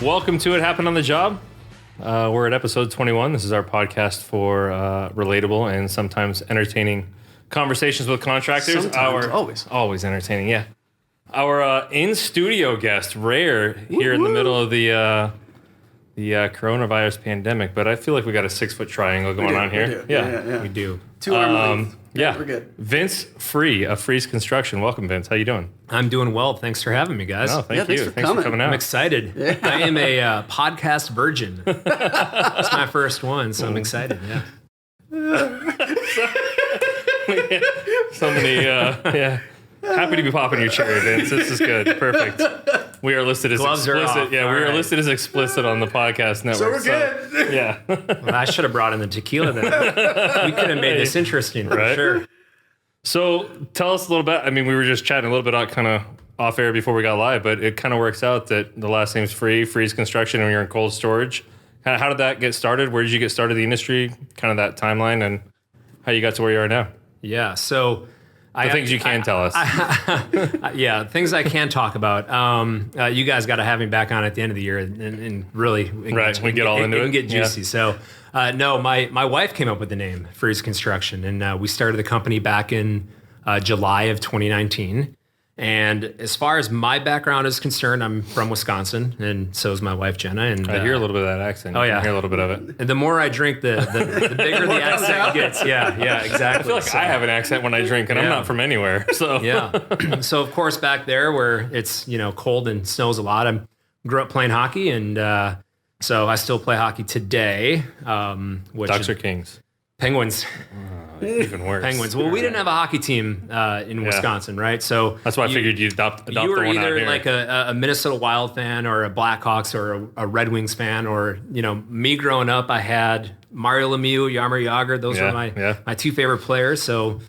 Welcome to It Happened on the Job. We're at episode 21. This is our podcast for relatable and sometimes entertaining conversations with contractors. Always entertaining, yeah. Our in-studio guest, rare here in the middle of the coronavirus pandemic, but I feel like we got a 6-foot triangle going on here. Yeah, we do. 2 arm length. Yeah, we're good. Vince Free of FREEZ Construction. Welcome, Vince. How you doing? I'm doing well. Thanks for having me, guys. No, thank you. Thanks for coming out. I'm excited. Yeah. I am a podcast virgin. It's my first one, so I'm excited. Yeah. So many, Happy to be popping your cherry, Vince. This is good. Perfect. We are listed as Gloves are explicit. off. Yeah, All we are right. listed as explicit on the podcast network. So we're good. Yeah. Well, I should have brought in the tequila then. We could have made this interesting for Right? sure. So tell us a little bit. I mean, we were just chatting a little bit kind of off air before we got live, but it kind of works out that the last name's FREEZ Construction, and you're in cold storage. How did that get started? Where did you get started in the industry? Kind of that timeline and how you got to where you are now. Yeah. So The things you can tell us. yeah, things I can talk about. You guys got to have me back on at the end of the year and really Right, we get all into it. and get juicy. Yeah. So no, my wife came up with the name FREEZ Construction, and we started the company back in July of 2019. And as far as my background is concerned, I'm from Wisconsin, and so is my wife Jenna. And I hear a little bit of that accent. Oh, yeah. I hear a little bit of it. And the more I drink, the bigger the accent gets. Yeah, exactly. I feel like I have an accent when I drink, and I'm not from anywhere. So Yeah. So of course back there where it's cold and snows a lot, I grew up playing hockey, and so I still play hockey today. Which Ducks or Kings? Penguins. Even worse. Penguins. Well, we didn't have a hockey team in Wisconsin, right? So That's why I figured you'd adopt you the were one out either here. like a Minnesota Wild fan or a Blackhawks or a Red Wings fan, or me growing up, I had Mario Lemieux, Jaromir Jagr. Those were my two favorite players. So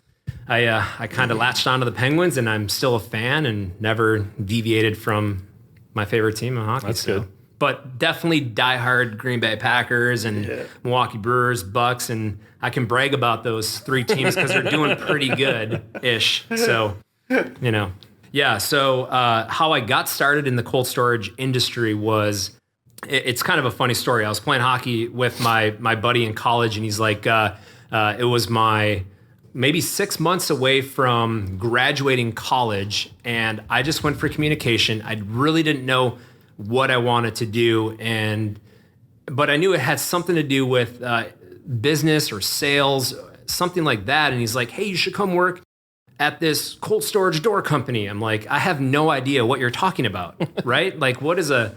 I kind of latched onto the Penguins, and I'm still a fan and never deviated from my favorite team in hockey. That's good. But definitely diehard Green Bay Packers and Milwaukee Brewers, Bucks, and I can brag about those 3 teams because they're doing pretty good-ish. So, Yeah, so how I got started in the cold storage industry was, it's kind of a funny story. I was playing hockey with my buddy in college, and he's like, it was my maybe 6 months away from graduating college, and I just went for communication. I really didn't know what I wanted to do, but I knew it had something to do with business or sales, something like that. And he's like, hey, you should come work at this cold storage door company. I'm like, I have no idea what you're talking about, right? Like, what is a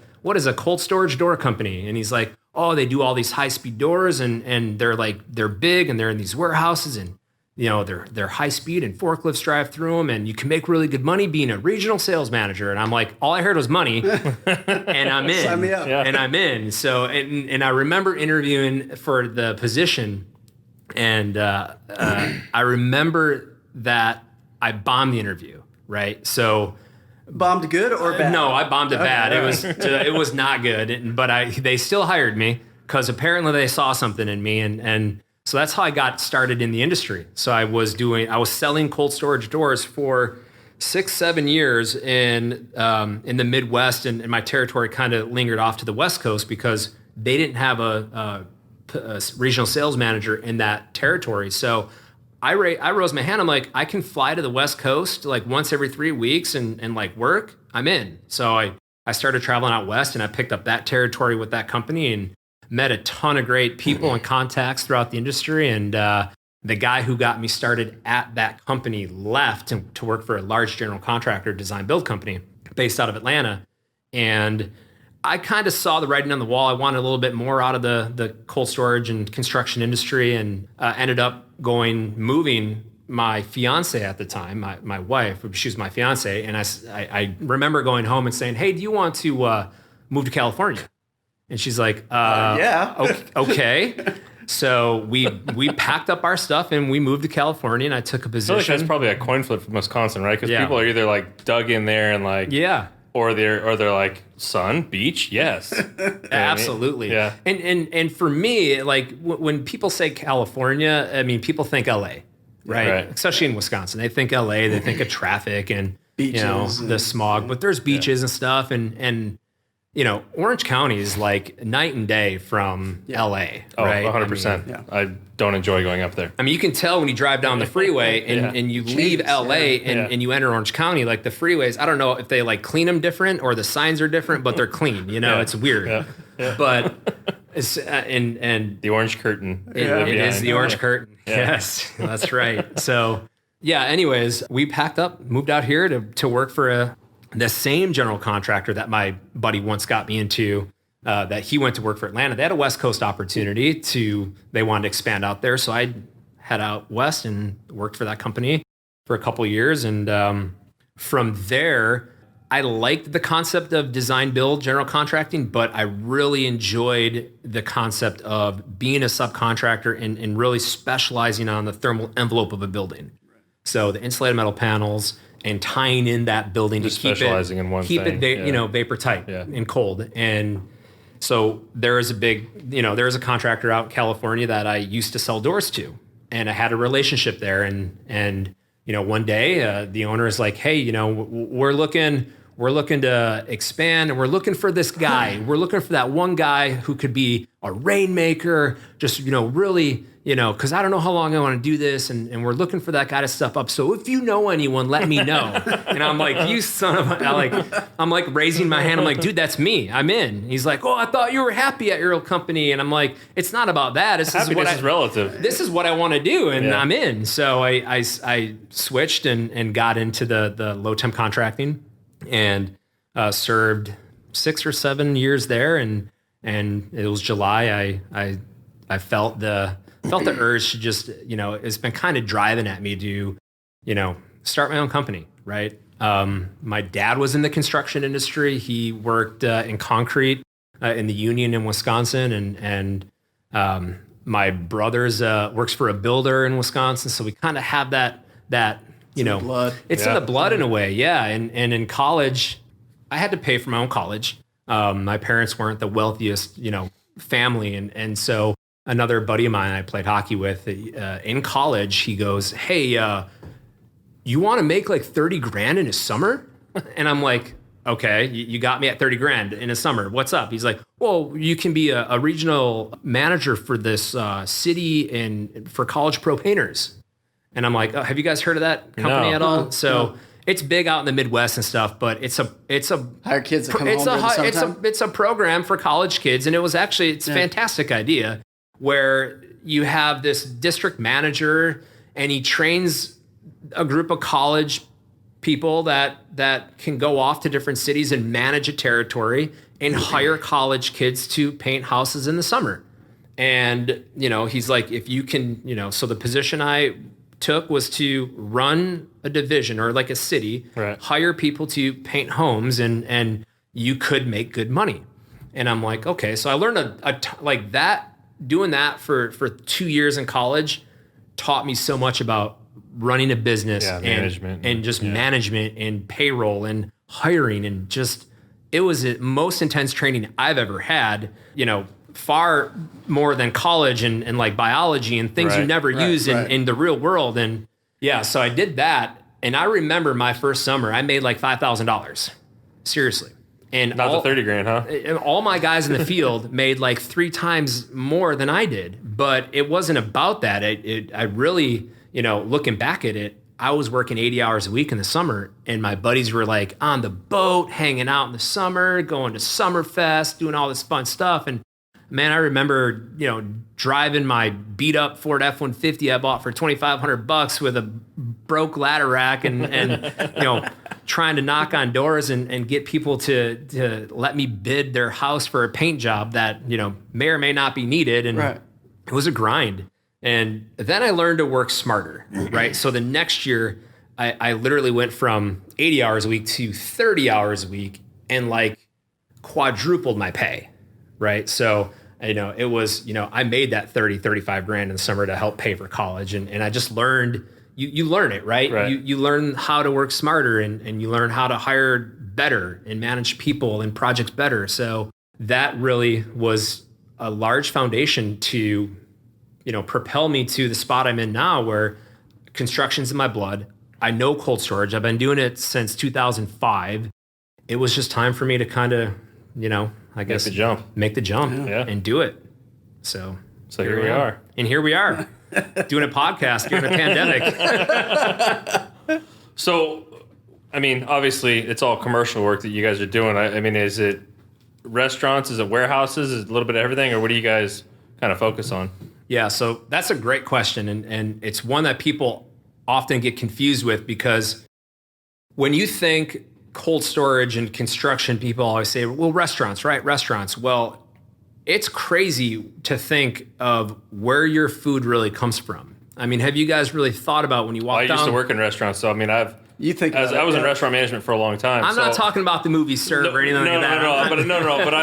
cold storage door company? And he's like, oh, they do all these high-speed doors, and they're big, and they're in these warehouses, and they're high speed, and forklifts drive through them, and you can make really good money being a regional sales manager. And I'm like, all I heard was money, and I'm in. Sign me up. And I'm in. So, and I remember interviewing for the position, and I remember that I bombed the interview, right? So, Bombed good or bad? no, I bombed it bad. It was not good, but they still hired me because apparently they saw something in me, and so that's how I got started in the industry. So I was selling cold storage doors for 6-7 years in the Midwest, and my territory kind of lingered off to the West Coast because they didn't have a regional sales manager in that territory. So I rose my hand. I'm like, I can fly to the West Coast like once every 3 weeks and like work. I'm in. So I started traveling out west, and I picked up that territory with that company and met a ton of great people and contacts throughout the industry. And the guy who got me started at that company left to work for a large general contractor design build company based out of Atlanta. And I kind of saw the writing on the wall. I wanted a little bit more out of the cold storage and construction industry, and ended up moving my fiance at the time, my wife, she was my fiance. And I remember going home and saying, hey, do you want to move to California? And she's like, yeah. Okay. So we packed up our stuff and we moved to California, and I took a position. I feel like that's probably a coin flip from Wisconsin, right? Because people are either like dug in there and like, or they're like, sun, beach, yes. Absolutely. Yeah. And for me, like when people say California, I mean, people think LA, right? Especially in Wisconsin. They think LA, they think of traffic and beaches the smog, but there's beaches and stuff. And Orange County is like night and day from LA, Oh, right? 100%. I don't enjoy going up there. I mean, you can tell when you drive down the freeway and you leave LA and you enter Orange County, like the freeways, I don't know if they like clean them different or the signs are different, but they're clean, it's weird. Yeah. But it's, and the orange curtain. It is the orange curtain. Yeah. Yes, that's right. So anyways, we packed up, moved out here to work for the same general contractor that my buddy once got me into, that he went to work for Atlanta. They had a West Coast opportunity they wanted to expand out there. So I head out west and worked for that company for a couple of years. And from there, I liked the concept of design build general contracting, but I really enjoyed the concept of being a subcontractor and really specializing on the thermal envelope of a building. So the insulated metal panels, and tying in that building just to keep specializing in one keep thing. it vapor tight and cold. And so there is a contractor out in California that I used to sell doors to, and I had a relationship there. And one day the owner is like, hey, we're looking to expand, and we're looking for this guy. We're looking for that one guy who could be a rainmaker, just really. Because I don't know how long I want to do this, and we're looking for that guy to step up. So if you know anyone, let me know. And I'm like, you son of a, I'm like raising my hand. I'm like, dude, that's me. I'm in. He's like, oh, I thought you were happy at your old company. And I'm like, it's not about that. Happiness is relative. This is what I want to do, and I'm in. So I switched and got into the low temp contracting, and served 6 or 7 years there. And it was July. I felt the urge to just, it's been kind of driving at me to, start my own company, right? My dad was in the construction industry. He worked in concrete in the union in Wisconsin, and my brother's works for a builder in Wisconsin. So we kind of have that blood. It's in the blood in a way, yeah. And in college, I had to pay for my own college. My parents weren't the wealthiest, family, and so another buddy of mine I played hockey with in college, he goes, hey, you want to make like 30 grand in a summer? And I'm like, okay, you got me at 30 grand in a summer. What's up? He's like, well, you can be a regional manager for this city and for college pro painters. And I'm like, oh, have you guys heard of that company at all? So it's big out in the Midwest and stuff, but it's a hire kids that come home during the summertime? It's a program for college kids, and it's a fantastic idea, where you have this district manager and he trains a group of college people that can go off to different cities and manage a territory and hire college kids to paint houses in the summer. And, he's like, if you can, so the position I took was to run a division or like a city, hire people to paint homes, and you could make good money. And I'm like, okay. So I learned like that. Doing that for 2 years in college taught me so much about running a business and management management and payroll and hiring, and just, it was the most intense training I've ever had, far more than college and like biology and things you never use in the real world. And so I did that. And I remember my first summer, I made like $5,000. Seriously. And not the 30 grand, huh? All my guys in the field made like 3 times more than I did, but it wasn't about that. I really, looking back at it, I was working 80 hours a week in the summer, and my buddies were like on the boat, hanging out in the summer, going to Summerfest, doing all this fun stuff. And man, I remember, driving my beat up Ford F-150 I bought for $2,500 with a broke ladder rack and trying to knock on doors and get people to let me bid their house for a paint job that, may or may not be needed. And it was a grind. And then I learned to work smarter, right? So the next year I literally went from 80 hours a week to 30 hours a week and like quadrupled my pay, right? So, it was, I made that 30, 35 grand in the summer to help pay for college. And I just learned, you learn it, right? You learn how to work smarter and you learn how to hire better and manage people and projects better. So that really was a large foundation to, propel me to the spot I'm in now, where construction's in my blood. I know cold storage. I've been doing it since 2005. It was just time for me to kind of, I guess make the jump and do it. So here we are. And here we are doing a podcast during a pandemic. So, I mean, obviously it's all commercial work that you guys are doing. I mean, is it restaurants? Is it warehouses? Is it a little bit of everything? Or what do you guys kind of focus on? Yeah, so that's a great question. And it's one that people often get confused with, because when you think cold storage and construction, people always say, well, restaurants, right? Restaurants. Well, it's crazy to think of where your food really comes from. I mean, have you guys really thought about when you walk down? I used to work in restaurants, so I mean, I was in restaurant management for a long time. I'm not talking about the movie Serve or anything like that. But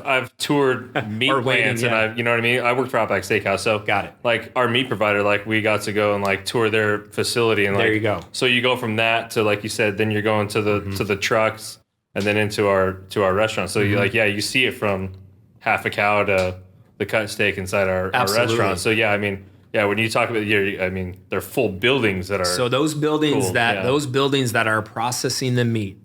I've toured meat plants, and you know what I mean. I worked for Outback Steakhouse, so got it. Like our meat provider, like we got to go and like tour their facility, and there you go. So you go from that to, like you said, then you're going to the trucks, and then into our restaurant. So you see it from half a cow to the cut steak inside our restaurant. So yeah, I mean. Yeah, when you talk about they're full buildings that are so those buildings that are processing the meat,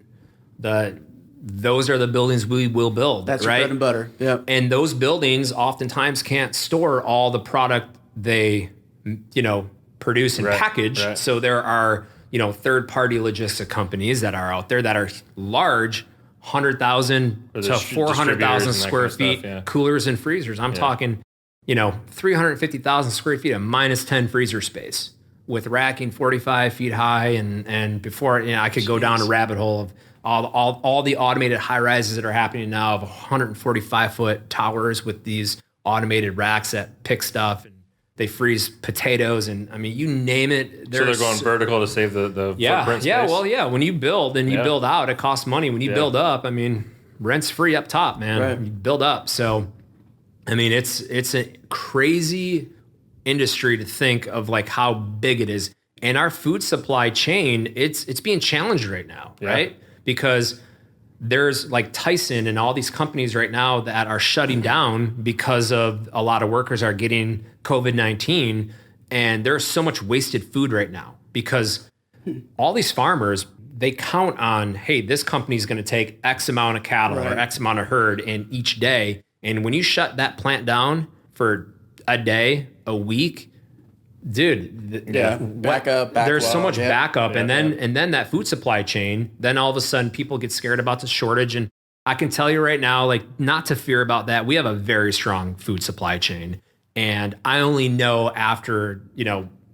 those are the buildings we will build. That's right? Bread and butter. Yep. And those buildings oftentimes can't store all the product they produce and package. Right. So there are third-party logistic companies that are out there that are large, 100,000 to 400,000 square feet coolers and freezers. I'm talking. 350,000 square feet of minus 10 freezer space with racking 45 feet high. And before, I could go down a rabbit hole of all the automated high rises that are happening now of 145 foot towers with these automated racks that pick stuff and they freeze potatoes. And I mean, you name it. So they're going vertical to save the footprint space? Yeah. Well, yeah. When you build and you build out, it costs money. When you build up, I mean, rent's free up top, man. Right. You build up. So, I mean, it's a crazy industry to think of like how big it is. And our food supply chain, it's being challenged right now, right? Because there's like Tyson and all these companies right now that are shutting down because of a lot of workers are getting COVID-19. And there's so much wasted food right now because all these farmers, they count on, hey, this company's going to take X amount of cattle or X amount of herd in each day. And when you shut that plant down for a day, a week, dude, there's so much backup. And then that food supply chain, then all of a sudden people get scared about the shortage. And I can tell you right now, like, not to fear about that. We have a very strong food supply chain. And I only know after,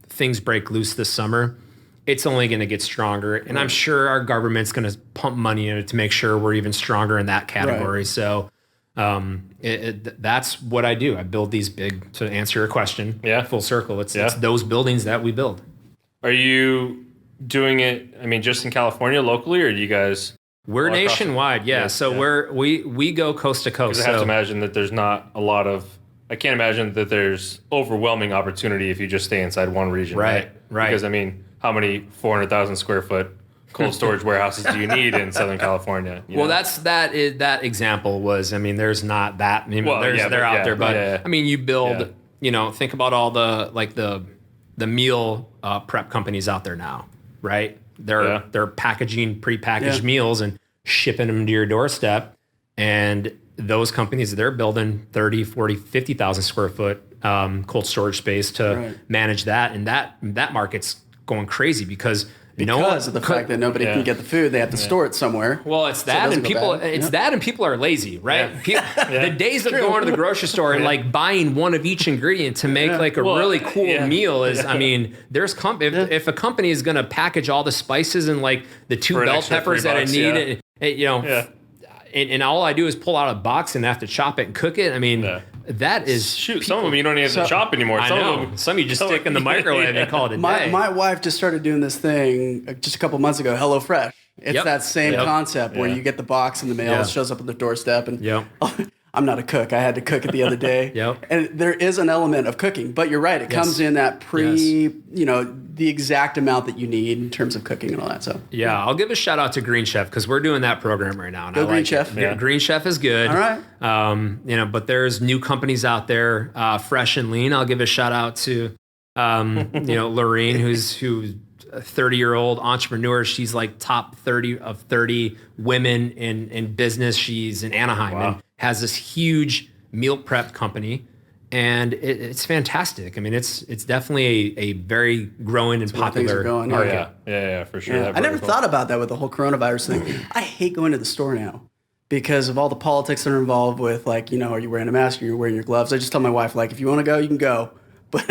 things break loose this summer, it's only going to get stronger. And I'm sure our government's going to pump money in it to make sure we're even stronger in that category. Right. So that's what I do. I build these big, to answer your question, full circle. It's those buildings that we build. Are you doing it, just in California locally, or do you guys? We're nationwide. We go coast to coast. I have to imagine that there's not a lot of, I can't imagine that there's overwhelming opportunity if you just stay inside one region. Right. Because how many 400,000 square foot cold storage warehouses do you need in Southern California? That example was, there's not that. They're out there, but you build, think about all the meal prep companies out there now, right? They're packaging prepackaged meals and shipping them to your doorstep. And those companies, they're building 30, 40, 50,000 square foot cold storage space to manage that. And that market's going crazy because of the fact that nobody can get the food, they have to store it somewhere. Well, it's that, and people are lazy, right? The days of going to the grocery store and like buying one of each ingredient to make a really cool meal is, there's if a company is going to package all the spices and like the two bell peppers that I need, and all I do is pull out a box and have to chop it and cook it. That is some of them you don't even have to chop anymore. Some you just stick in the microwave and call it a day. My wife just started doing this thing just a couple months ago, HelloFresh. It's that same concept where you get the box in the mail, it shows up on the doorstep, and I'm not a cook. I had to cook it the other day. And there is an element of cooking, but you're right. It comes in that the exact amount that you need in terms of cooking and all that. So I'll give a shout out to Green Chef because we're doing that program right now. And Green Chef. Green Chef is good. All right. But there's new companies out there, Fresh and Lean. I'll give a shout out to, Lorene, who 30-year-old entrepreneur. She's like top 30 of 30 women in business. She's in Anaheim and has this huge meal prep company. And it's fantastic. I mean, it's definitely a very growing and popular market. Yeah, for sure. Yeah. I never thought about that with the whole coronavirus thing. I hate going to the store now because of all the politics that are involved with, like, are you wearing a mask? Are you wearing your gloves? I just tell my wife, like, if you want to go, you can go. But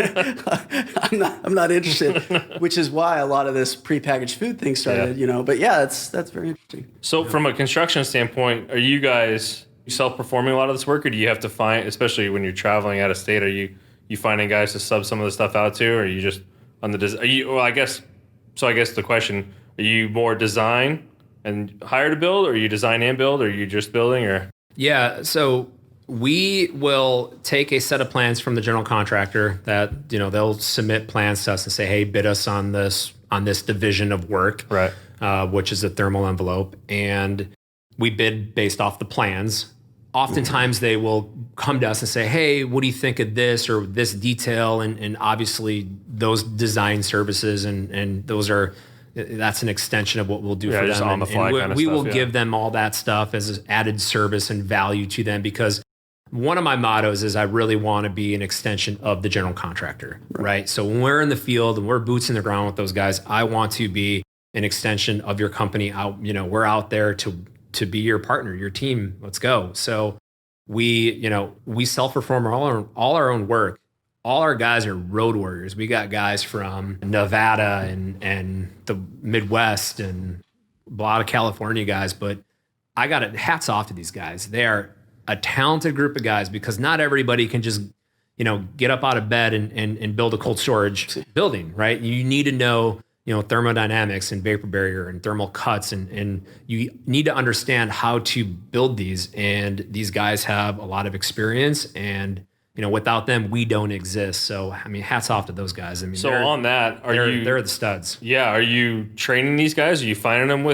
I'm not interested, which is why a lot of this prepackaged food thing started, But yeah, that's very interesting. So from a construction standpoint, are you guys self-performing a lot of this work, or do you have to find, especially when you're traveling out of state, are you finding guys to sub some of the stuff out to, or are you just on the I guess the question, are you more design and hire to build, or are you design and build, or are you just building, or? Yeah, so we will take a set of plans from the general contractor that, they'll submit plans to us and say, hey, bid us on this division of work, right? Which is a thermal envelope, and we bid based off the plans. Oftentimes they will come to us and say, hey, what do you think of this or this detail? And obviously those design services and that's an extension of what we'll do for just them. On the fly kind of we stuff, will give them all that stuff as an added service and value to them, because one of my mottos is I really want to be an extension of the general contractor, right? So when we're in the field and we're boots in the ground with those guys, I want to be an extension of your company. We're out there to be your partner, your team. Let's go. So we self-perform all our own work. All our guys are road warriors. We got guys from Nevada and the Midwest and a lot of California guys, but I got it. Hats off to these guys. They are a talented group of guys, because not everybody can just, get up out of bed and build a cold storage building, right? You need to know, thermodynamics and vapor barrier and thermal cuts, and you need to understand how to build these. And these guys have a lot of experience, and without them, we don't exist. So, I mean, hats off to those guys. I mean, so on that, they're the studs. Yeah. Are you training these guys? Are you finding them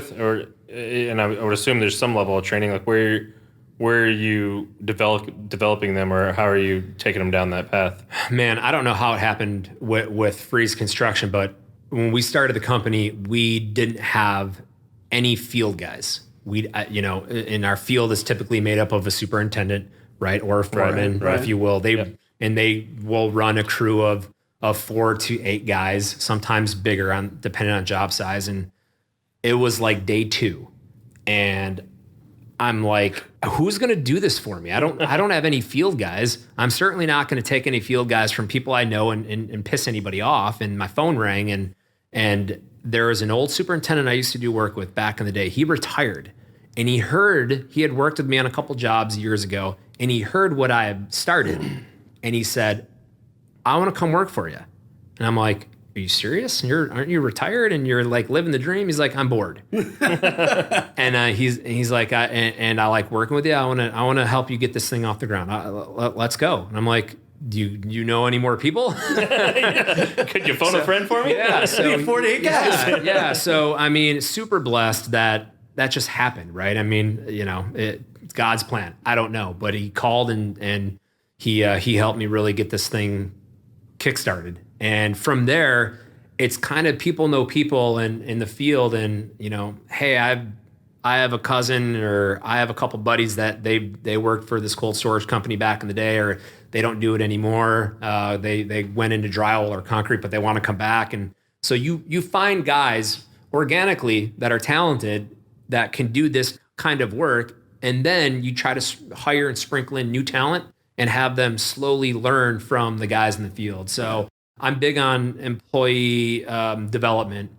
and I would assume there's some level of training, like where are you developing them, or how are you taking them down that path? Man, I don't know how it happened with FREEZ Construction, but when we started the company, we didn't have any field guys. In our field is typically made up of a superintendent, right, or a foreman, right. If you will. They will run a crew of 4 to 8 guys, sometimes bigger, depending on job size. And it was like day 2, and I'm like, who's going to do this for me? I don't have any field guys. I'm certainly not going to take any field guys from people I know and piss anybody off. And my phone rang, and there was an old superintendent I used to do work with back in the day. He retired, and he had worked with me on a couple jobs years ago, and he heard what I had started, and he said, I want to come work for you. And I'm like, are you serious? Aren't you retired and you're like living the dream? He's like, I'm bored. And he's like, I like working with you. I want to help you get this thing off the ground. Let's go. And I'm like, do you know any more people? Could you phone a friend for me? Yeah. So 48 guys. Yeah. So, I mean, super blessed that just happened, right? I mean, it's God's plan. I don't know, but he called and he helped me really get this thing kickstarted. And from there, it's kind of people know people in the field, and hey, I have a cousin, or I have a couple buddies that they worked for this cold storage company back in the day, or they don't do it anymore. They went into drywall or concrete, but they want to come back. And so you find guys organically that are talented that can do this kind of work, and then you try to hire and sprinkle in new talent and have them slowly learn from the guys in the field. So I'm big on employee development,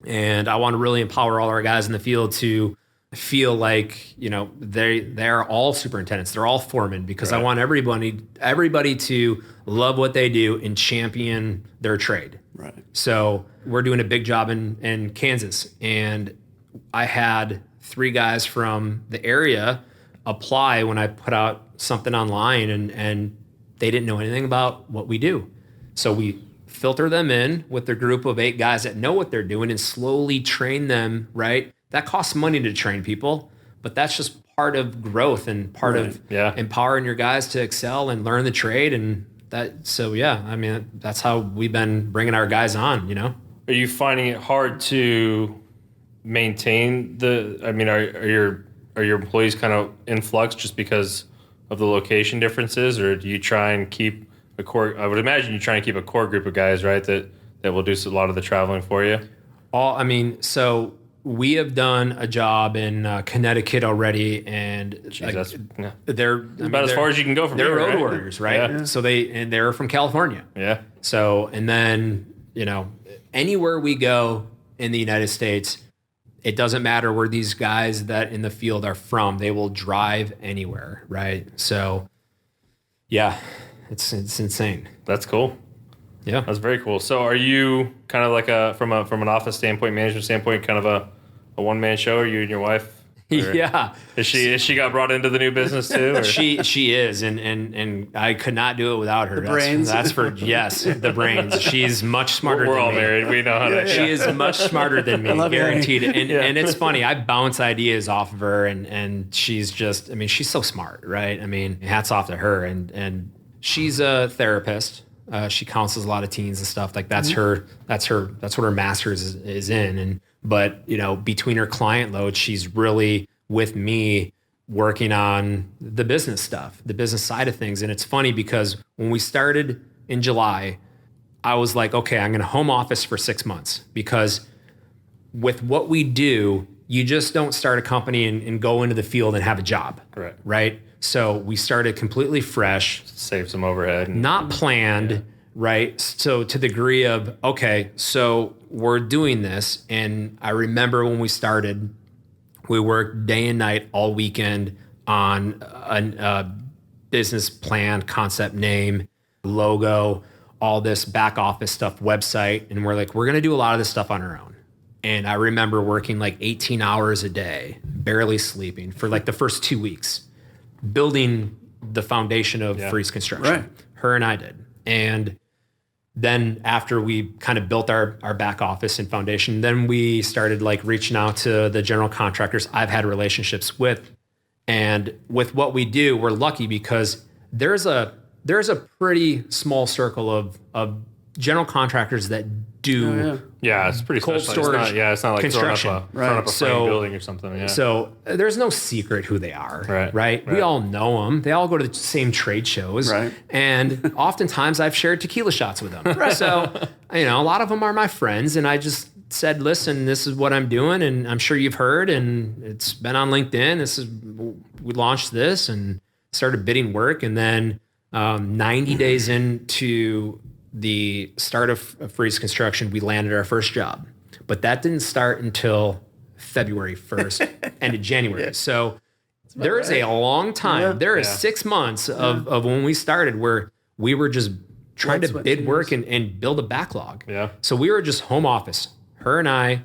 and I want to really empower all our guys in the field to feel like they're all superintendents, they're all foremen, because I want everybody to love what they do and champion their trade. Right. So we're doing a big job in Kansas, and I had 3 guys from the area apply when I put out something online, and they didn't know anything about what we do. So we filter them in with a group of 8 guys that know what they're doing and slowly train them, right? That costs money to train people, but that's just part of growth and part of empowering your guys to excel and learn the trade. And I mean, that's how we've been bringing our guys on, are you finding it hard to maintain are your employees kind of in flux just because of the location differences, or do you try and keep a core? I would imagine you try and keep a core group of guys, right? That will do a lot of the traveling for you. So we have done a job in Connecticut already, and they're about as far as you can go from they're here, road right? warriors, right? Yeah. So they're from California. Yeah. So, and then, anywhere we go in the United States, it doesn't matter where these guys that in the field are from, they will drive anywhere, right? So, yeah, it's insane. That's cool. Yeah, that's very cool. So, are you kind of like from an office standpoint, management standpoint, kind of a one-man show? Are you and your wife? Yeah. Is she got brought into the new business too? Or? She is, and I could not do it without her. The brains. That's for yes, the brains. She's much smarter. We're than all me. married. We know how to. She is much smarter than me, guaranteed. And it's funny. I bounce ideas off of her, and she's just. she's so smart, right? Hats off to her. And she's a therapist. She counsels a lot of teens and stuff. Like that's her. That's what her master's is in. But between her client load, she's really with me working on the business stuff, the business side of things. And it's funny because when we started in July, I was like, okay, I'm going to home office for 6 months, because with what we do, you just don't start a company and go into the field and have a job. Correct. Right. So we started completely fresh, save some overhead, not planned. Right. So to the degree of, okay, so we're doing this. And I remember when we started, we worked day and night all weekend on a business plan, concept name, logo, all this back office stuff, website. And we're like, we're going to do a lot of this stuff on our own. And I remember working like 18 hours a day, barely sleeping for like the first 2 weeks, building the foundation of FREEZ Construction. Right. Her and I did. And then after we kind of built our back office and foundation, then we started like reaching out to the general contractors I've had relationships with. And with what we do, we're lucky because there's a pretty small circle of general contractors that do it's pretty cold special. storage. It's not like construction. throwing up a frame building or something. Yeah. So there's no secret who they are, right? We Right. all know them. They all go to the same trade shows. Right. And oftentimes I've shared tequila shots with them. Right. So, a lot of them are my friends. And I just said, listen, this is what I'm doing. And I'm sure you've heard, and it's been on LinkedIn. We launched this and started bidding work. And then 90 days into the start of FREEZ Construction, we landed our first job. But that didn't start until February 1st, end of January. So there is a long time. Yeah. There is 6 months of when we started where we were just trying to bid work and build a backlog. Yeah. So we were just home office, her and I,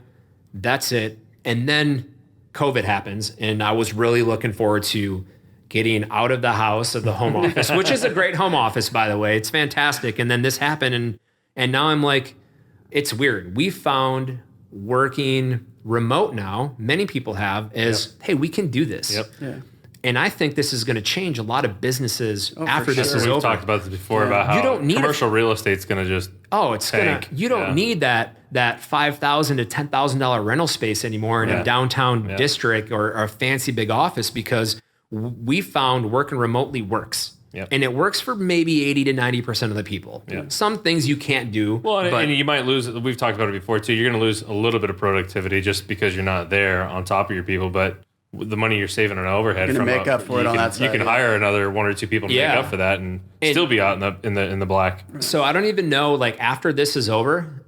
that's it. And then COVID happens, and I was really looking forward to getting out of the house of the home office, which is a great home office, by the way. It's fantastic. And then this happened, and now I'm like, it's weird. We found working remote now, many people have, is, hey, we can do this. Yep. Yeah. And I think this is going to change a lot of businesses after this is We've over. talked about this before about how you don't need commercial real estate's going to just tank. You don't need that $5,000 to $10,000 rental space anymore in a downtown district or a fancy big office, because we found working remotely works. Yep. And it works for maybe 80 to 90% of the people. Yep. Some things you can't do. Well, and you might lose, we've talked about it before too, you're going to lose a little bit of productivity just because you're not there on top of your people, but the money you're saving on overhead, you're going to make up for it on that side. You can hire another one or two people to make up for that and still be out in the black. So I don't even know, like after this is over,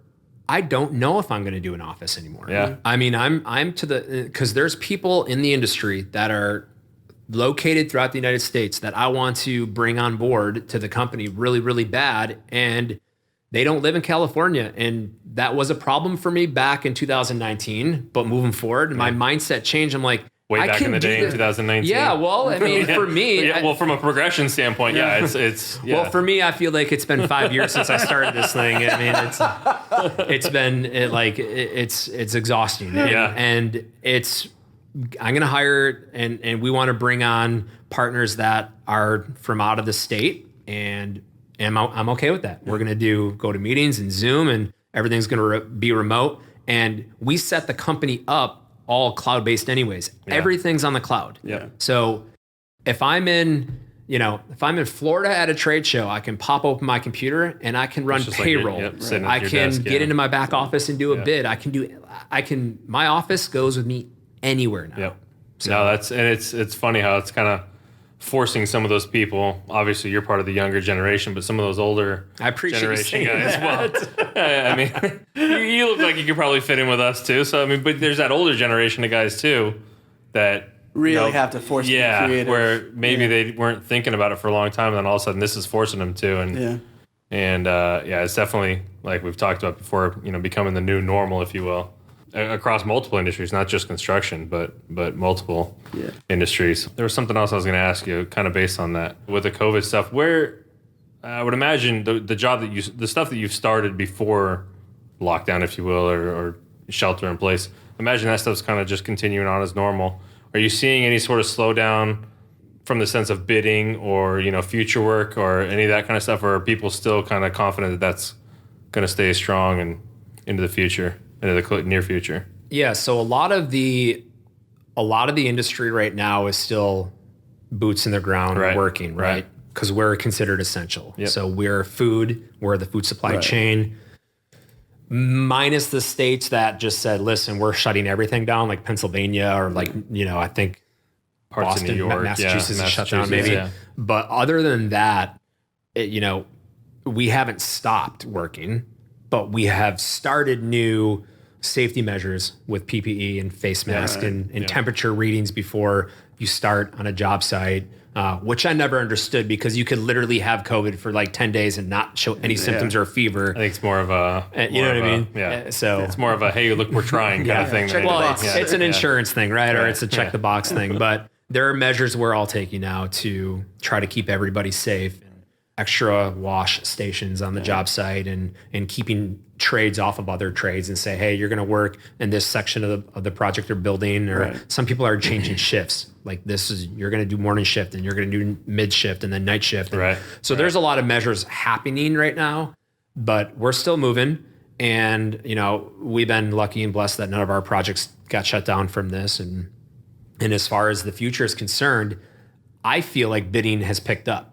I don't know if I'm going to do an office anymore. Yeah. I'm to the, because there's people in the industry that are located throughout the United States that I want to bring on board to the company really, really bad. And they don't live in California. And that was a problem for me back in 2019. But moving forward, my mindset changed. I'm like, way back in the day in 2019. Yeah, well, for me... well, from a progression standpoint, it's Well, for me, I feel like it's been 5 years since I started this thing. It's exhausting. And I'm going to hire and we want to bring on partners that are from out of the state, and I'm okay with that. We're going to go to meetings and Zoom, and Everything's going to be remote. And we set the company up all cloud-based anyways. Yeah. Everything's on the cloud. Yeah. So if I'm in Florida at a trade show, I can pop open my computer and I can run payroll. I can get into my back office and do a bid. My office goes with me anywhere now. Yep. So no, it's funny how it's kind of forcing some of those people. Obviously, you're part of the younger generation, but some of those older generation guys. Well, I mean, you look like you could probably fit in with us too. So I mean, but there's that older generation of guys too that really have to force to be creative. Where maybe they weren't thinking about it for a long time, and then all of a sudden this is forcing them to. And it's definitely, like we've talked about before, becoming the new normal, if you will, across multiple industries, not just construction, but multiple industries. There was something else I was going to ask you, kind of based on that with the COVID stuff. Where I would imagine the stuff that you've started before lockdown, if you will, or shelter in place. Imagine that stuff's kind of just continuing on as normal. Are you seeing any sort of slowdown from the sense of bidding or, future work or any of that kind of stuff? Or are people still kind of confident that that's going to stay strong and into the future, into the near future? Yeah. So a lot of the industry right now is still boots in the ground working, right? Because we're considered essential. Yep. So we're food, we're the food supply chain. Minus the states that just said, listen, we're shutting everything down, like Pennsylvania or I think parts Boston, of New York, Massachusetts is shut down maybe. Yeah. But other than that, we haven't stopped working, but we have started new safety measures with PPE and face mask and temperature readings before you start on a job site. Which I never understood because you could literally have COVID for like 10 days and not show any symptoms or a fever. I think it's more of a, you know what I mean? Yeah. So it's more of a, hey, look, we're trying kind of thing. It's an insurance thing, right? Or it's a check the box thing. But there are measures we're all taking now to try to keep everybody safe. Extra wash stations on the job site and keeping trades off of other trades and say, hey, you're going to work in this section of the project or building, or some people are changing shifts. Like you're going to do morning shift and you're going to do mid shift and then night shift. So there's a lot of measures happening right now, but we're still moving. And, we've been lucky and blessed that none of our projects got shut down from this. And as far as the future is concerned, I feel like bidding has picked up.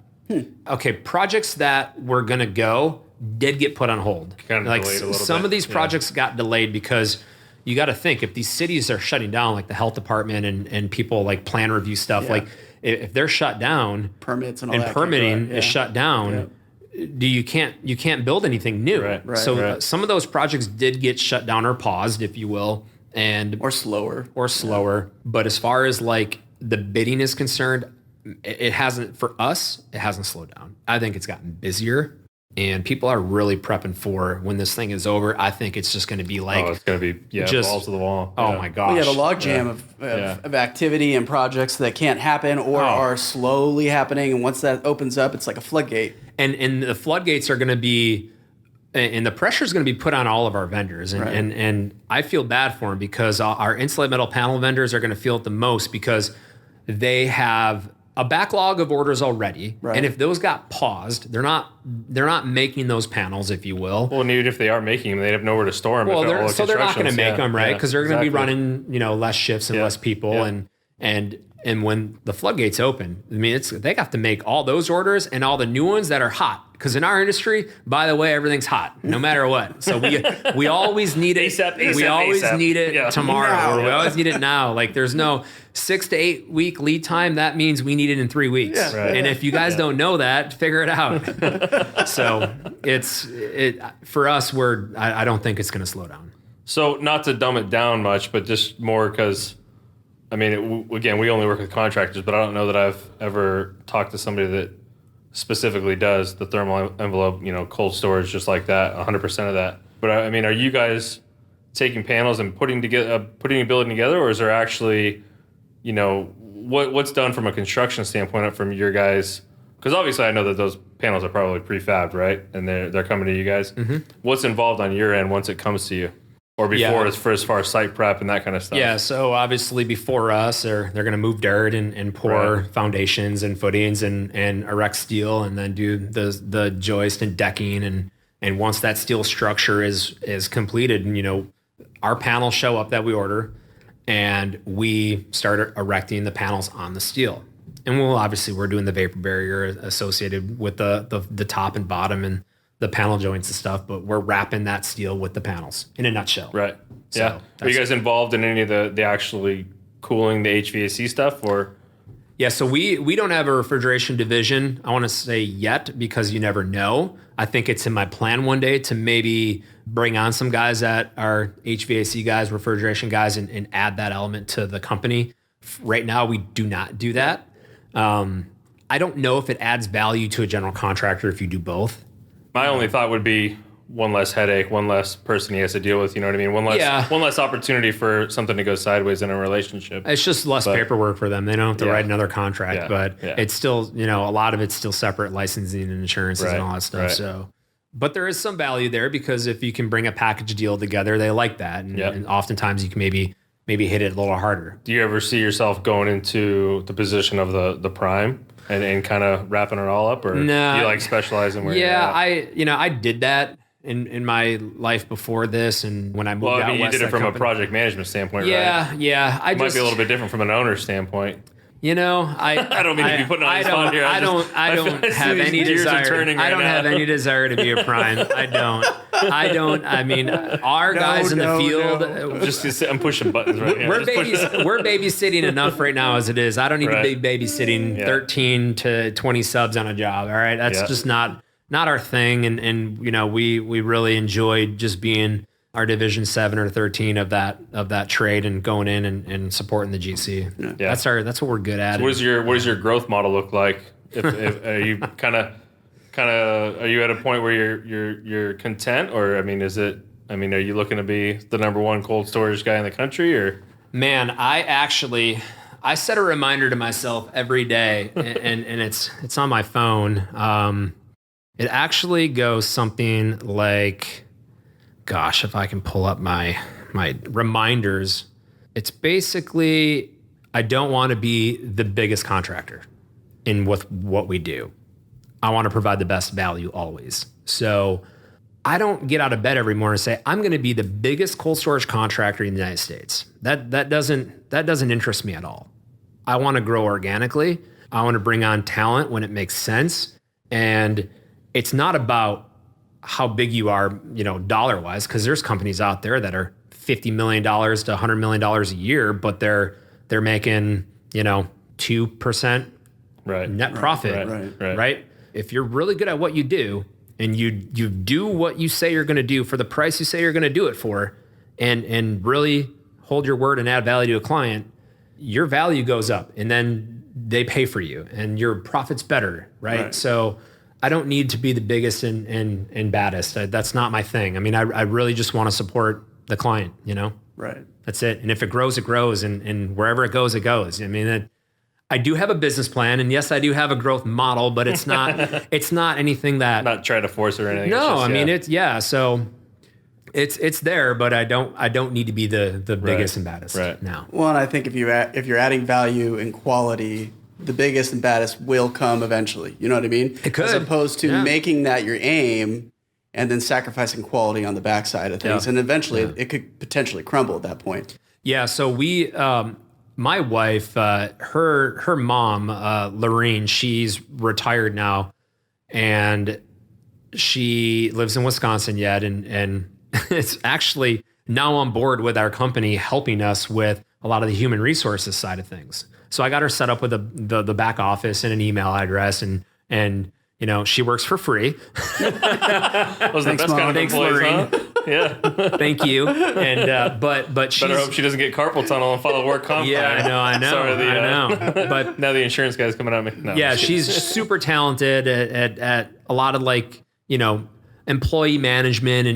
Okay, projects that were going to go did get put on hold. Kind of like delayed a little some bit. of these projects got delayed because you got to think, if these cities are shutting down, like the health department and people like plan review stuff, like if they're shut down, permits and permitting is shut down, you can't build anything new. So some of those projects did get shut down or paused, if you will, or slower. But as far as like the bidding is concerned, it hasn't slowed down. I think it's gotten busier, and people are really prepping for when this thing is over. I think it's just going to be like, it's going to be just balls to the wall. Oh my gosh. We have a logjam of activity and projects that can't happen or are slowly happening. And once that opens up, it's like a floodgate. And the floodgates are going to be, and the pressure is going to be put on all of our vendors. And I feel bad for them because our insulated metal panel vendors are going to feel it the most because they have a backlog of orders already, and if those got paused, they're not making those panels, if you will. Well, and even if they are making them, they have nowhere to store them. Well, they're not going to make them, right? Because they're going to be running, less shifts and less people, and when the floodgates open, I mean, they have to make all those orders and all the new ones that are hot. Because in our industry, by the way, everything's hot, no matter what. So we always need it. Need it tomorrow, or we always need it now. Like there's no 6 to 8 week lead time. That means we need it in 3 weeks. And if you guys don't know that, figure it out. So it's for us. I don't think it's going to slow down. So not to dumb it down much, but just more because, I mean, again, we only work with contractors, but I don't know that I've ever talked to somebody that specifically does the thermal envelope, cold storage, just like that, 100% of that. But I mean, are you guys taking panels and putting a building together, or is there actually, what's done from a construction standpoint from your guys? Because obviously I know that those panels are probably prefabbed, right? And they're coming to you guys. Mm-hmm. What's involved on your end once it comes to you? Or before, as far as site prep and that kind of stuff. Yeah, so obviously before us, they're going to move dirt and pour foundations and footings and erect steel, and then do the joist and decking And once that steel structure is completed, our panels show up that we order, and we start erecting the panels on the steel. And we're doing the vapor barrier associated with the top and bottom and the panel joints and stuff, but we're wrapping that steel with the panels in a nutshell. Right. So yeah. Are you guys involved in any of the actually cooling the HVAC stuff, or? Yeah, so we don't have a refrigeration division, I want to say yet, because you never know. I think it's in my plan one day to maybe bring on some guys that are HVAC guys, refrigeration guys, and add that element to the company. Right now, we do not do that. I don't know if it adds value to a general contractor if you do both. My only thought would be one less headache, one less person he has to deal with. You know what I mean? One less opportunity for something to go sideways in a relationship. It's just less paperwork for them. They don't have to write another contract, but it's still, a lot of it's still separate licensing and insurances and all that stuff. Right. So, but there is some value there because if you can bring a package deal together, they like that. And oftentimes you can maybe hit it a little harder. Do you ever see yourself going into the position of the prime and kind of wrapping it all up, or do you specialize in where you're at? I did that in my life before this, and when I moved out west, you did it from a project management standpoint, right? Yeah. It might be a little bit different from an owner standpoint. I don't mean to be putting on the spot here. I don't have any desire. I don't have any desire to be a prime. I don't. I mean, our guys in the field. I'm pushing buttons right now. We're babysitting enough right now as it is. I don't need to be babysitting 13 to 20 subs on a job. All right, that's just not our thing. And we really enjoyed just being our Division 7 or 13 of that trade and going in and supporting the GC. Yeah. That's what we're good at. So what does your growth model look like? If are you kind of are you at a point where you're content, or are you looking to be the number one cold storage guy in the country, or? Man, I set a reminder to myself every day, and it's on my phone. It actually goes something like, gosh, if I can pull up my reminders, it's basically, I don't want to be the biggest contractor with what we do. I want to provide the best value always. So I don't get out of bed every morning and say, I'm going to be the biggest cold storage contractor in the United States. That doesn't interest me at all. I want to grow organically. I want to bring on talent when it makes sense. And it's not about how big you are, dollar wise, because there's companies out there that are $50 million to $100 million a year, but they're making, 2% net profit, right? If you're really good at what you do and you do what you say you're going to do for the price you say you're going to do it for, and really hold your word and add value to a client, your value goes up, and then they pay for you and your profit's better, right? So I don't need to be the biggest and baddest. That's not my thing. I mean, I really just want to support the client, Right. That's it. And if it grows, it grows. And wherever it goes, it goes. I mean, I do have a business plan, and yes, I do have a growth model, but it's not anything that. Not trying to force it or anything. No, so it's there, but I don't need to be the biggest and baddest now. Well, and I think if you're adding value and quality, the biggest and baddest will come eventually. You know what I mean? It could. As opposed to making that your aim and then sacrificing quality on the backside of things. And eventually it could potentially crumble at that point. Yeah. So my wife, her mom, Lorraine, she's retired now, and she lives in Wisconsin yet. And it's actually now on board with our company, helping us with a lot of the human resources side of things. So I got her set up with the back office and an email address, and she works for free. Those are the best kind of employees, Lorraine. huh? Yeah. Thank you. And but she's, better hope she doesn't get carpal tunnel and follow work comp. Yeah, I know. Sorry, I know. But now the insurance guy's coming at me. No, yeah, she's super talented at a lot of employee management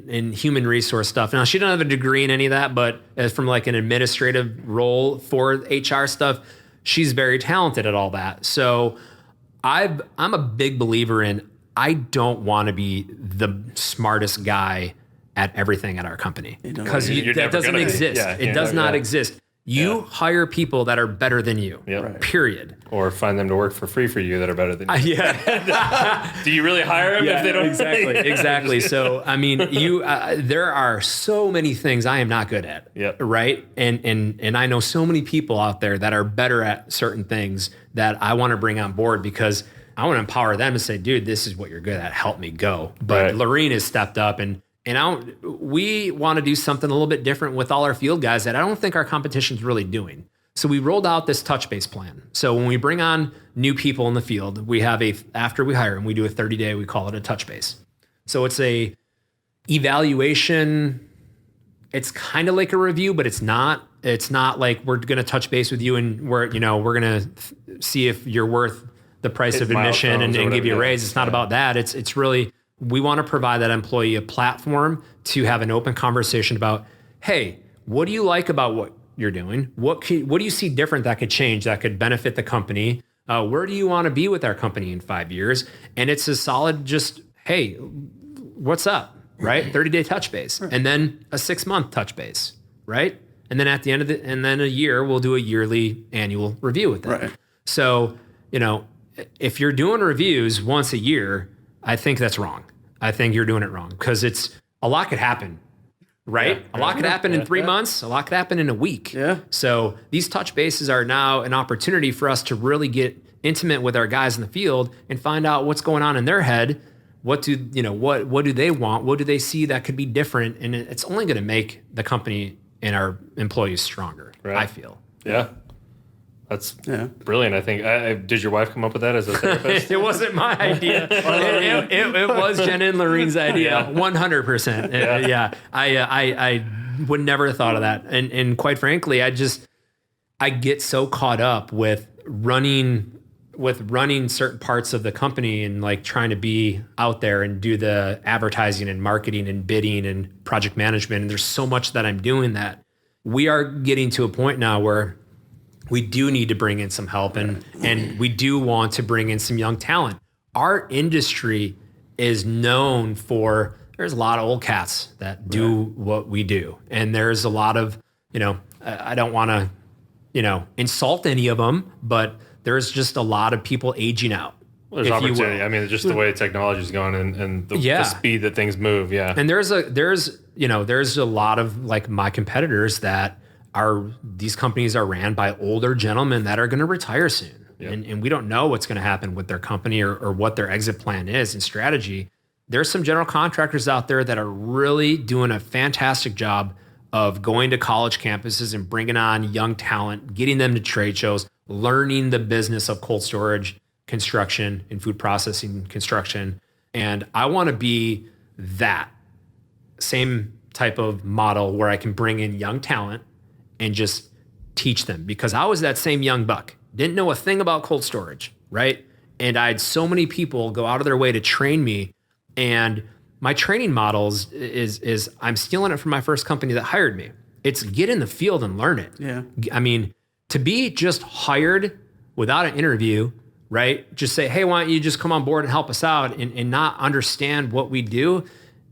and human resource stuff. Now, she doesn't have a degree in any of that, but as from like an administrative role for HR stuff, she's very talented at all that. So I'm a big believer in, I don't want to be the smartest guy at everything at our company, because that doesn't exist. It does not exist. You hire people that are better than you, period. Or find them to work for free for you that are better than you. Do you really hire them if they don't? Exactly. So, I mean, there are so many things I am not good at, right? And I know so many people out there that are better at certain things that I want to bring on board because I want to empower them to say, dude, this is what you're good at. Help me go. But Lorene has stepped up and we want to do something a little bit different with all our field guys that I don't think our competition's really doing. So we rolled out this touch base plan. So when we bring on new people in the field, we have after we hire them, we do a 30-day, we call it a touch base. So it's a evaluation. It's kind of like a review, but it's not. It's not like we're going to touch base with you and we're going to see if you're worth the price of admission and give you a raise. It's not about that. It's really, we want to provide that employee a platform to have an open conversation about, hey, what do you like about what you're doing? What do you see different that could change, that could benefit the company? Where do you want to be with our company in 5 years? And it's a solid just, hey, what's up, right? 30-day touch base. And then a 6-month touch base, right? And then at the end of and then a year, we'll do a yearly annual review with them. Right. So, if you're doing reviews once a year, I think that's wrong. I think you're doing it wrong because a lot could happen, right? A lot could happen in 3 months. A lot could happen in a week. Yeah. So these touch bases are now an opportunity for us to really get intimate with our guys in the field and find out what's going on in their head. What do they want? What do they see that could be different? And it's only going to make the company and our employees stronger, I feel. Yeah. That's brilliant. I think. Did your wife come up with that as a therapist? It wasn't my idea. It was Jen and Lorene's idea. 100%. Yeah. I would never have thought of that. And quite frankly, I get so caught up with running certain parts of the company and like trying to be out there and do the advertising and marketing and bidding and project management. And there's so much that I'm doing that we are getting to a point now where we do need to bring in some help and we do want to bring in some young talent. Our industry is known for, there's a lot of old cats that do what we do. And there's a lot of, I don't want to, insult any of them, but there's just a lot of people aging out. Well, there's opportunity. I mean, just the way technology's going and the speed that things move. Yeah. And there's a lot of like my competitors that these companies are ran by older gentlemen that are going to retire soon. Yep. And we don't know what's going to happen with their company or what their exit plan is and strategy. There's some general contractors out there that are really doing a fantastic job of going to college campuses and bringing on young talent, getting them to trade shows, learning the business of cold storage, construction, and food processing construction. And I want to be that same type of model where I can bring in young talent and just teach them, because I was that same young buck, didn't know a thing about cold storage, right? And I had so many people go out of their way to train me, and my training models is I'm stealing it from my first company that hired me. It's get in the field and learn it. Yeah. I mean, to be just hired without an interview, right? Just say, hey, why don't you just come on board and help us out and not understand what we do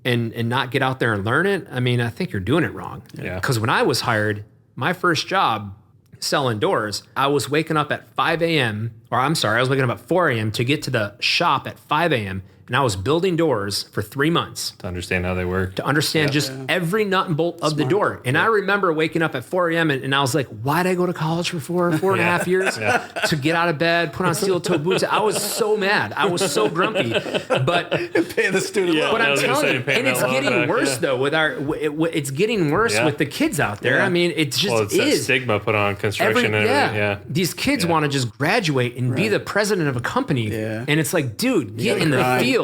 and not get out there and learn it. I mean, I think you're doing it wrong. Yeah. Because when I was hired, my first job selling doors, I was waking up at 5 a.m. I was waking up at 4 a.m. to get to the shop at 5 a.m. And I was building doors for 3 months. To understand how they work. To understand every nut and bolt of the door. And I remember waking up at 4 a.m. and I was like, why'd I go to college for four and a half years? To get out of bed, put on steel-toe boots. I was so mad. I was so grumpy. But paying the student loan. But I'm telling you, and it's getting worse though with it's getting worse with the kids out there. I mean, it just it's that stigma put on construction and everything. Yeah. These kids want to just graduate and be the president of a company. Yeah. And it's like, dude, get in the field.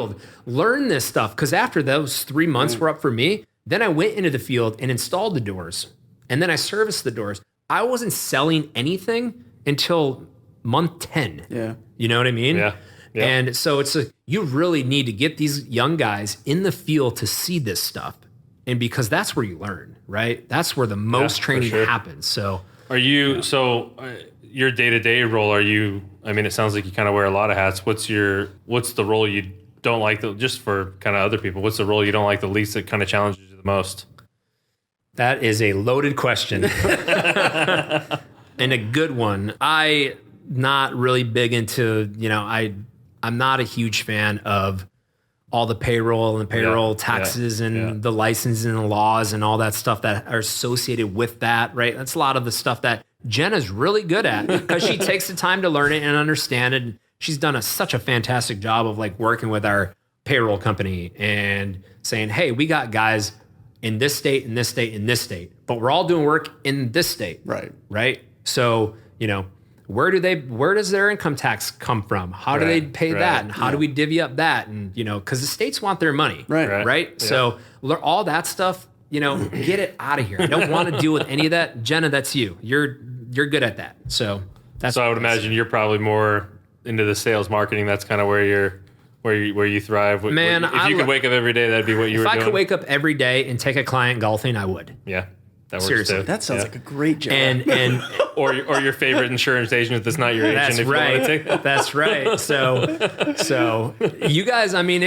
Learn this stuff, because after those 3 months were up for me, then I went into the field and installed the doors, and then I serviced the doors. I wasn't selling anything until month 10. Yeah, you know what I mean? Yeah. And so you really need to get these young guys in the field to see this stuff, and because that's where you learn, right? That's where the most training happens. So are you? So your day-to-day role? Are you? I mean, it sounds like you kind of wear a lot of hats. What's the role you don't like, just for kind of other people, what's the role you don't like the least that kind of challenges you the most? That is a loaded question. And a good one. I not really big into, I'm not a huge fan of all the payroll and payroll taxes and the licensing and the laws and all that stuff that are associated with that, right? That's a lot of the stuff that Jenna's really good at because she takes the time to learn it and understand it. And she's done such a fantastic job of like working with our payroll company and saying, hey, we got guys in this state, in this state, in this state, but we're all doing work in this state. Right. So, where does their income tax come from? How do they pay that? And how do we divvy up that? And, because the states want their money. Right. Yeah. So all that stuff, get it out of here. I don't want to deal with any of that. Jenna, that's you. You're good at that. So I would imagine you're probably more into the sales marketing. That's kind of where you thrive. Man, if you could wake up every day, that'd be what you were doing. If I could wake up every day and take a client golfing, I would. Yeah. That works Seriously, too. that sounds like a great job. And or your favorite insurance agent that's not your agent. That's right. That's right. So you guys, I mean,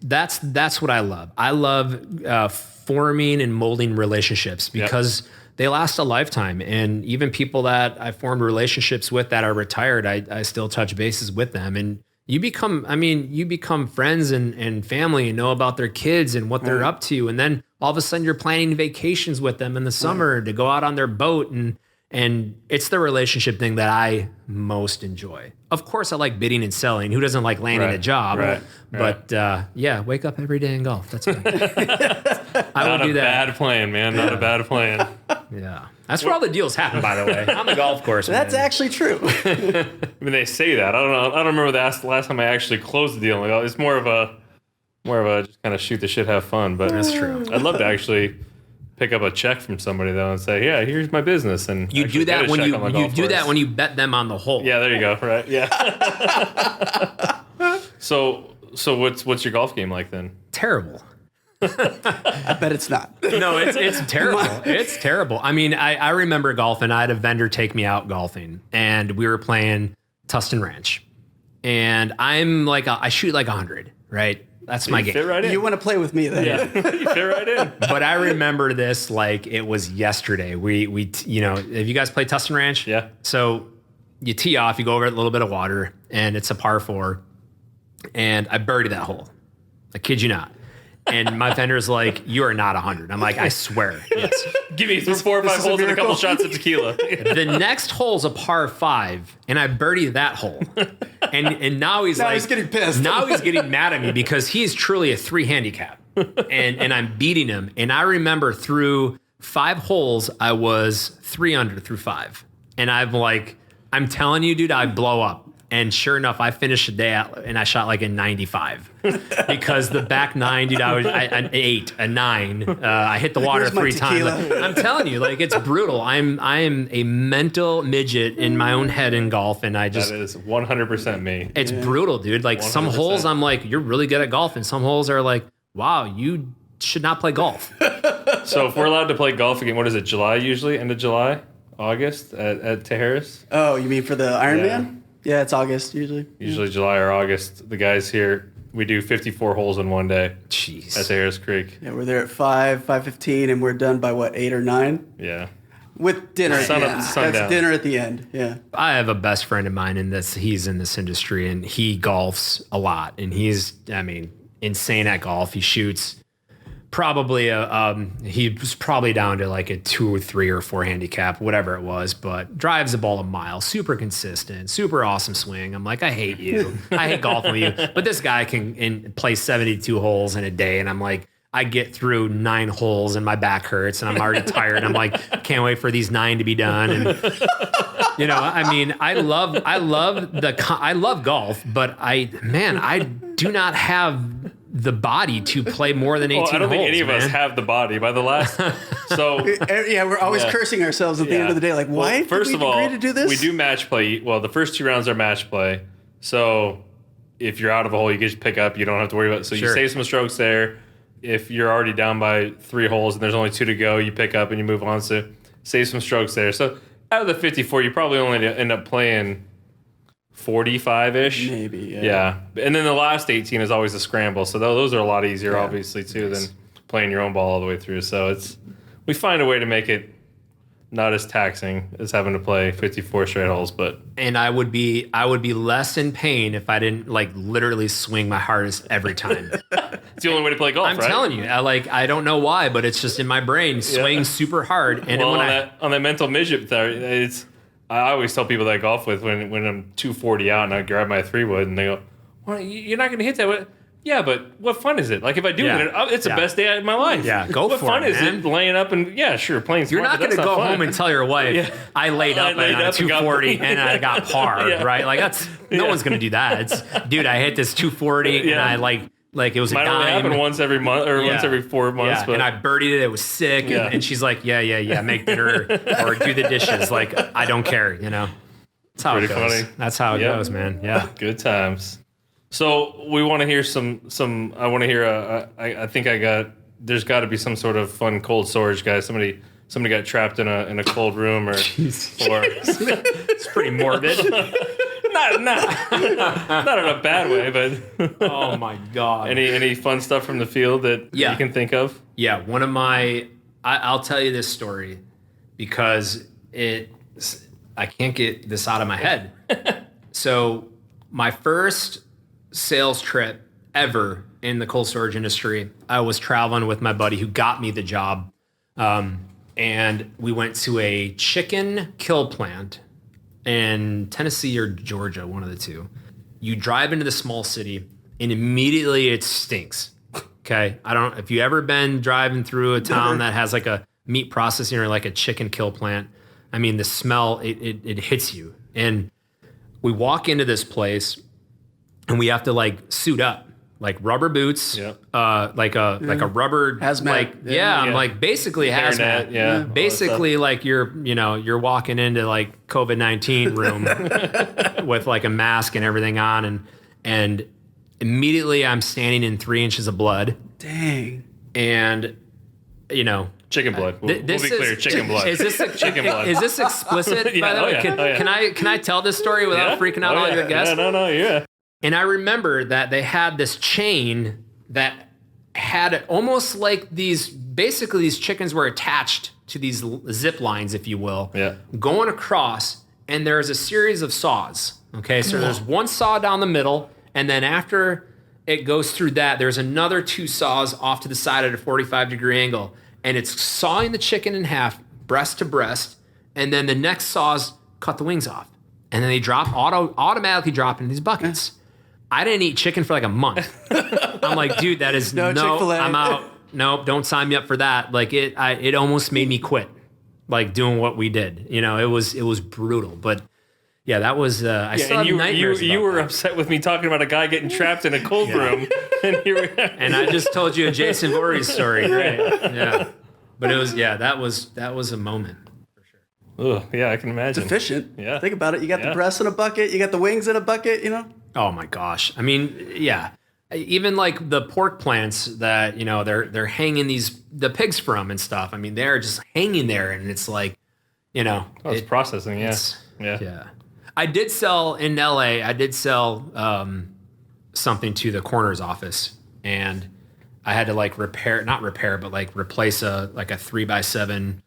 that's what I love. I love forming and molding relationships because they last a lifetime. And even people that I formed relationships with that are retired, I still touch bases with them. And you become friends and family and know about their kids and what they're up to. And then all of a sudden you're planning vacations with them in the summer to go out on their boat. And it's the relationship thing that I most enjoy. Of course, I like bidding and selling. Who doesn't like landing a job? But wake up every day and golf. That's fine. I would do that. Not a bad plan, man. Not a bad plan. Yeah. That's where all the deals happen, by the way, on the golf course. That's actually true. I mean, they say that. I don't know. I don't remember the last time I actually closed the deal. It's more of a just kind of shoot the shit, have fun. But that's true. I'd love to actually pick up a check from somebody though and say, yeah, here's my business. And you do that when you bet them on the hole. Yeah, there you go. Right. Yeah. So what's your golf game like then? Terrible. I bet it's not. No, it's terrible. It's terrible. I mean, I remember golfing. I had a vendor take me out golfing, and we were playing Tustin Ranch. And I shoot like 100, right? That's my game. Fit right in. You want to play with me then? Yeah, you fit right in. But I remember this like it was yesterday. We have you guys played Tustin Ranch? Yeah. So you tee off, you go over a little bit of water, and it's a par 4. And I birdied that hole. I kid you not. And my vendor's like, you are not 100. I'm like, I swear. Yes. Give me 4 or 5 holes and a couple shots of tequila. The next hole's a par 5, and I birdied that hole. And now he's getting pissed. Now he's getting mad at me because he's truly a 3 handicap. And I'm beating him. And I remember through 5 holes, I was 3 under through 5. And I'm telling you, dude, I blow up. And sure enough, I finished the day and I shot like a 95 because the back 9, dude, I was an 8, a 9. I hit the water 3 times. I'm telling you, like, it's brutal. I am a mental midget in my own head in golf, and that is 100% me. It's brutal, dude. Like 100%. Some holes, I'm like, you're really good at golf, and some holes are like, wow, you should not play golf. So if we're allowed to play golf again, what is it? July usually, end of July, August at Tejeras? Oh, you mean for the Ironman? Yeah, it's August usually. Usually July or August. The guys here, we do 54 holes in one day. Jeez. At Harris Creek. Yeah, we're there at 5:15, and we're done by 8 or 9? Yeah. With dinner. Sundown. That's dinner at the end. Yeah. I have a best friend of mine in this. He's in this industry, and he golfs a lot. And he's, insane at golf. He shoots probably he was probably down to like a 2 or 3 or 4 handicap, whatever it was, but drives the ball a mile, super consistent, super awesome swing. I'm like, I hate you. I hate golfing with you. But this guy can play 72 holes in a day. And I'm like, I get through 9 holes and my back hurts and I'm already tired. I'm like, can't wait for these 9 to be done. And I love golf, but I do not have the body to play more than 18 holes. I don't think any of us have the body by the last. So yeah, we're always cursing ourselves at the end of the day. Like, why first did we agree to do this? We do match play. Well, the first 2 rounds are match play. So if you're out of a hole, you can just pick up. You don't have to worry about it. So you save some strokes there. If you're already down by 3 holes and there's only 2 to go, you pick up and you move on. So save some strokes there. So out of the 54, you probably only end up playing 45-ish. Maybe, yeah. And then the last 18 is always a scramble. So those are a lot easier, obviously, too. playing your own ball all the way through. So we find a way to make it not as taxing as having to play 54 straight holes, and I would be less in pain if I didn't like literally swing my hardest every time. It's the only way to play golf. I'm telling you, I don't know why, but it's just in my brain, swing super hard. And well, on that mental midget there, I always tell people that I golf with when I'm 240 out and I grab my 3-wood and they go, "Well, you're not going to hit that." Yeah, but what fun is it? Like if I do hit it, it's the best day of my life. Yeah, go what for fun it, is it laying up and playing. You're not going to go home and tell your wife, I laid up at 240 and I got par, right? Like no one's going to do that. Dude, I hit this 240 and I like it was a dime. Might only happen once every month or once every 4 months. But. And I birdied it. It was sick. And she's like, yeah, make dinner or do the dishes. Like I don't care, That's how it goes. Funny. That's how it goes, man. Yeah, good times. So we want to hear some. I want to hear. I think there's got to be some sort of fun cold storage, guys. Somebody got trapped in a cold room, or it's pretty morbid. not in a bad way, but oh my god. Any fun stuff from the field that you can think of? Yeah, one of my. I'll tell you this story because I can't get this out of my head. So my first sales trip ever in the cold storage industry, I was traveling with my buddy who got me the job. And we went to a chicken kill plant in Tennessee or Georgia, one of the two. You drive into the small city and immediately it stinks. Okay. I don't know if you ever been driving through a town that has like a meat processing or like a chicken kill plant. I mean, the smell, it hits you. And we walk into this place and we have to like suit up, like rubber boots, like a rubber hazmat. I'm like basically hazmat. Basically like you're walking into like COVID-19 room with like a mask and everything on, and immediately I'm standing in 3 inches of blood. Dang. And chicken blood. We'll be clear. Chicken blood. Is this chicken blood? Is this explicit? By the way, can I tell this story without freaking out all your guests? No. And I remember that they had this chain that had almost like these chickens were attached to these zip lines, if you will, going across, and there's a series of saws. Okay, so there's one saw down the middle, and then after it goes through that, there's another 2 saws off to the side at a 45-degree angle, and it's sawing the chicken in half, breast to breast, and then the next saws cut the wings off, and then they automatically drop into these buckets. I didn't eat chicken for like a month. I'm like, dude, that is no, I'm out. Nope, don't sign me up for that. Like it almost made me quit, like doing what we did. It was brutal. But yeah, that was. I still have nightmares. You were upset with me talking about a guy getting trapped in a cold room, and here we are. And I just told you a Jason Voorhees story. Great, yeah. But it was that was a moment. Oh, yeah, I can imagine. It's efficient. Yeah. Think about it. You got the breasts in a bucket. You got the wings in a bucket, Oh, my gosh. I mean, yeah. Even like the pork plants that, they're hanging the pigs from and stuff. I mean, they're just hanging there. And it's like, it's processing. Yeah. Yeah. I did sell in LA. I did sell something to the coroner's office. And I had to like replace a 3x7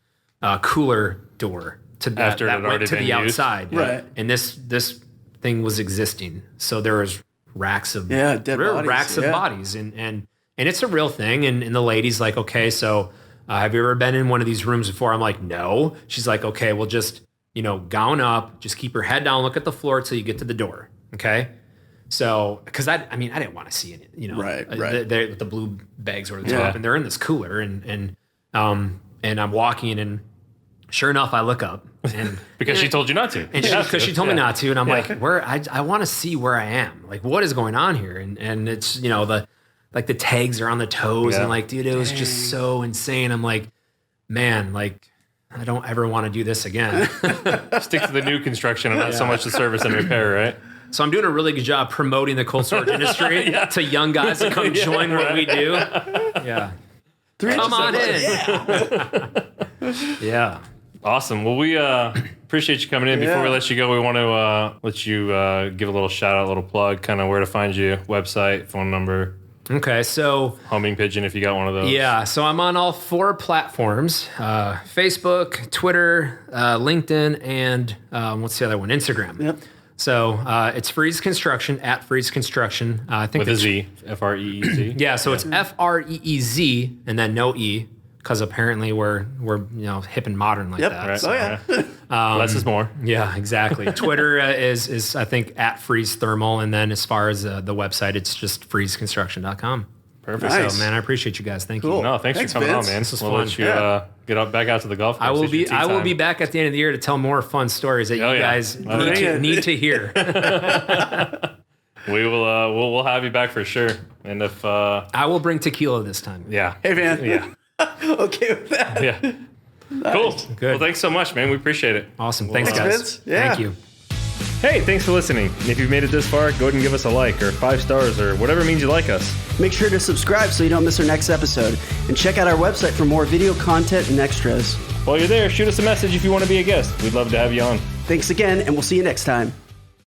cooler door to that went to the outside. Right. And this thing was existing. So there was racks of dead bodies. Racks of bodies. And it's a real thing. And the lady's like, okay, so have you ever been in one of these rooms before? I'm like, no. She's like, okay, well just, gown up, just keep your head down, look at the floor till you get to the door. Okay. So, cause I didn't want to see it, right. The blue bags over the top and they're in this cooler and I'm walking and sure enough, I look up and because she told you not to, and because she told me not to, and I'm like, where I want to see where I am, like what is going on here, and it's the tags are on the toes, and like, dude, it was just so insane. I'm like, man, like I don't ever want to do this again. Stick to the new construction and not so much the service and repair, right? So I'm doing a really good job promoting the cold storage industry to young guys to come join what we do. Yeah. Come on in. Yeah. Awesome. Well, we appreciate you coming in. Before we let you go, we want to let you give a little shout out, a little plug, kind of where to find you, website, phone number, Okay, so homing pigeon, if you got one of those. Yeah, so I'm on all 4 platforms: Facebook, Twitter, LinkedIn, and what's the other one? Instagram. Yep. So it's FREEZ Construction at FREEZ Construction. I think with a Z, FREEZ. Yeah, so it's FREEZ and then no E, because apparently we're hip and modern like that. Right. So, Less is more. Yeah, exactly. Twitter is I think at FREEZ Thermal, and then as far as the website, it's just freezeconstruction.com. Perfect. Nice. So man, I appreciate you guys. Thank you. No, thanks for coming on, man. This was fun. Let you get back out to the golf course. I will be back at the end of the year to tell more fun stories that you guys need to hear. We will. We'll have you back for sure. And if I will bring tequila this time. Yeah. Hey man. Yeah. Okay with that. Yeah. Nice. Cool. Good. Well, thanks so much, man. We appreciate it. Awesome. Thanks, guys. Vince? Yeah. Thank you. Hey, thanks for listening. And if you've made it this far, go ahead and give us a like or 5 stars or whatever means you like us. Make sure to subscribe so you don't miss our next episode. And check out our website for more video content and extras. While you're there, shoot us a message if you want to be a guest. We'd love to have you on. Thanks again, and we'll see you next time.